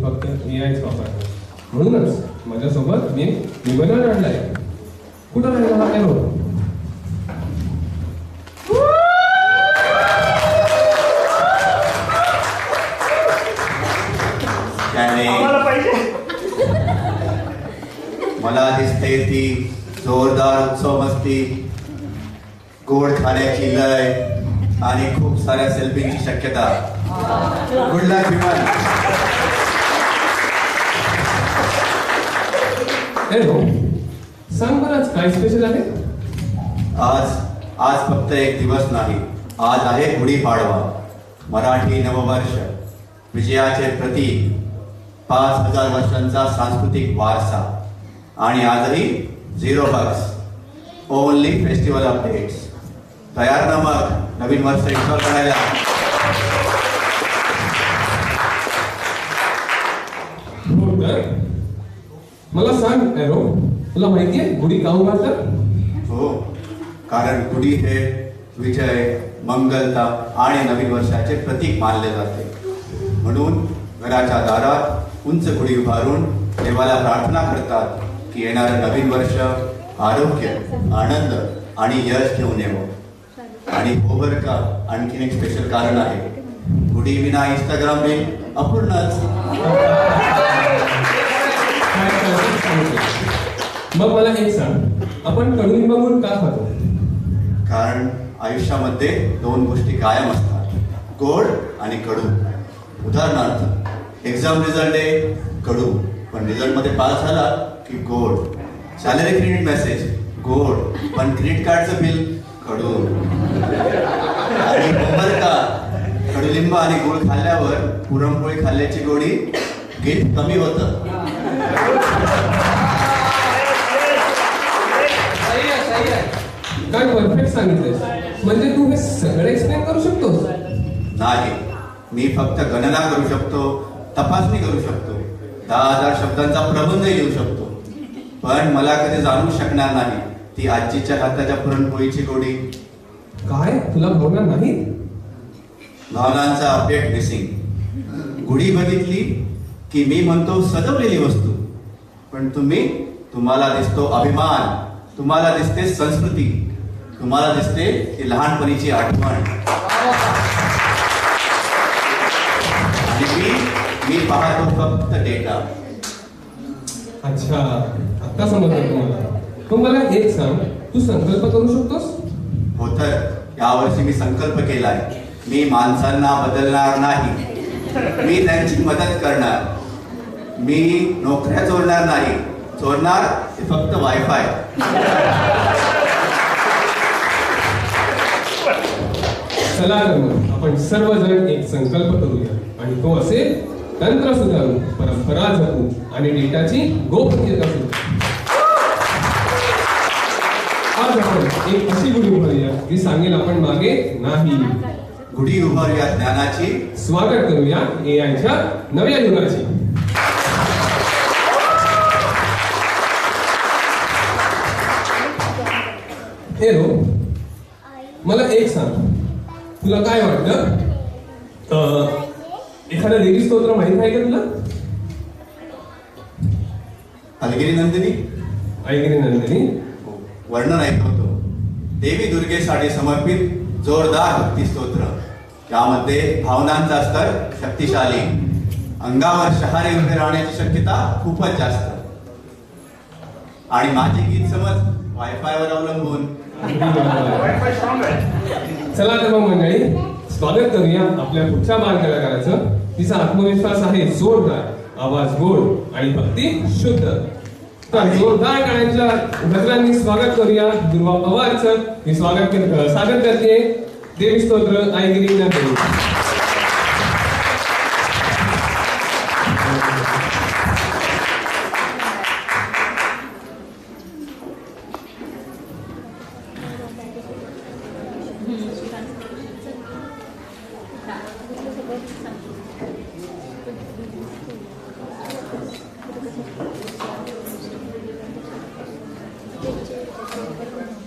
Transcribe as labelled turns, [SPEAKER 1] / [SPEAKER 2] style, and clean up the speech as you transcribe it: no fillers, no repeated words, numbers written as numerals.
[SPEAKER 1] फक्त एआयच वापरतो. म्हणूनच माझ्यासोबत मी विमानावर आणलाय. कुठं राहिला हा एरो?
[SPEAKER 2] मला दिसते ती जोरदार उत्सव मस्ती, गोड खाण्याची लय आणि खूप साऱ्या सेल्फीची शक्यता. गुड लक विमान.
[SPEAKER 1] एरो, सांग मला आज काय स्पेशल आहे?
[SPEAKER 2] आज फक्त एक दिवस नाही, आज आहे गुढीपाडवा, मराठी नववर्ष, विजयाचे प्रतीक, 5000 वर्षांचा सांस्कृतिक वारसा. आणि आजही 0 बग्स, ओनली फेस्टिवल अपडेट्स. तयार ना मग नवीन वर्ष एक्सप्लोर करायला?
[SPEAKER 1] हो तर मला सांग एरो, तुला माहिती आहे गुढी का उभारतात?
[SPEAKER 2] हो, कारण गुढी हे विजय, मंगलता आणि नवीन वर्षाचे प्रतीक मानले जाते. म्हणून घराच्या दारात उंच गुढी उभारून देवाला प्रार्थना करतात की येणारं नवीन वर्ष आरोग्य, आनंद आणि यश घेऊन येवो. आणि हो बरं का, आणखीन एक स्पेशल कारण आहे. गुढी विना इंस्टाग्राम रील अपूर्णच.
[SPEAKER 1] मग मला एक सांग, आपण कडुलिंब गुळ का खातो?
[SPEAKER 2] कारण आयुष्यामध्ये 2 गोष्टी कायम असतात, गोड आणि कडू. उदाहरणार्थ, एक्झाम रिझल्ट आहे कडू, पण रिझल्ट मध्ये पास झाला की गोड. सॅलरी क्रेडिट मेसेज गोड, पण क्रेडिट कार्डचं बिल कडू. आणि बरोबर का, कडुलिंब आणि गुळ खाल्ल्यावर पुरणपोळी खाल्ल्याची गोडी गिल्ट कमी होतं.
[SPEAKER 1] काय परफेक्ट सांगितलंस. म्हणजे तू हे सगळं एक्सप्लेन करू शकतोस?
[SPEAKER 2] नाही, मी फक्त गणना करू शकतो, तपासणी करू शकतो, 10,000 शब्दांचा प्रबंध लिहू शकतो. पण मला कधी जाणू शकणार नाही ती आजीच्या हाताच्या पुरणपोळीची गोडी.
[SPEAKER 1] काय तुला भावना नाही?
[SPEAKER 2] भावनांचा अपडेट मिसिंग. गुढी बघितली की मी म्हणतो सजवलेली वस्तू, पण तुम्हाला दिसतो अभिमान, तुम्हाला दिसते संस्कृती, तुम्हाला दिसते ती लहानपणीची आठवण. आणि मी पाहतो फक्त डेटा.
[SPEAKER 1] अच्छा, आता समजलं तुम्हाला. पण मला एक सांग, तू संकल्प करू शकतोस?
[SPEAKER 2] हो तर यावर्षी मी संकल्प केलाय, मी माणसांना बदलणार नाही, मी त्यांची मदत करणार. मी नोकऱ्या चोरणार नाही, चोरणार ते फक्त वायफाय.
[SPEAKER 1] चला तर मग आपण सर्वजण एक संकल्प करूया, आणि तो असेल तंत्र सुधारू, परंपरा जपू आणि डेटाची गोपनीयता सुधारू. आज आपण एक अशी गुढी उभारूया जी सांगेल आपण मागे नाही.
[SPEAKER 2] गुढी उभारूया ज्ञानाची,
[SPEAKER 1] स्वागत करूया एआयच्या नव्या युगाची. एरो, मला एक सांग, तुला काय वाटतं, एखादं देवी स्तोत्र माहित आहे का तुला?
[SPEAKER 2] अलगिरी नंदिनी.
[SPEAKER 1] अलगिरी नंदिनी
[SPEAKER 2] वर्णन ऐकवतो. देवी दुर्गेसाठी समर्पित जोरदार भक्ती स्तोत्र. त्यामध्ये भावनांचा स्तर शक्तिशाली, अंगावर शहारे उभे राहण्याची शक्यता खूपच जास्त. आणि माझे गीत समज वायफायवर अवलंबून.
[SPEAKER 1] चला तर मग मंडळी, स्वागत करूया आपल्या पुढच्या बाल कलाकाराचं. तिचा आत्मविश्वास आहे जोरदार, आवाज गोड आणि भक्ती शुद्ध. तर जोरदार गाण्याच्या गजरांनी स्वागत करूया दुर्वा पवारचं. मी स्वागत करते देवी स्तोत्र अलगिरी नंदिनी.
[SPEAKER 3] Thank you.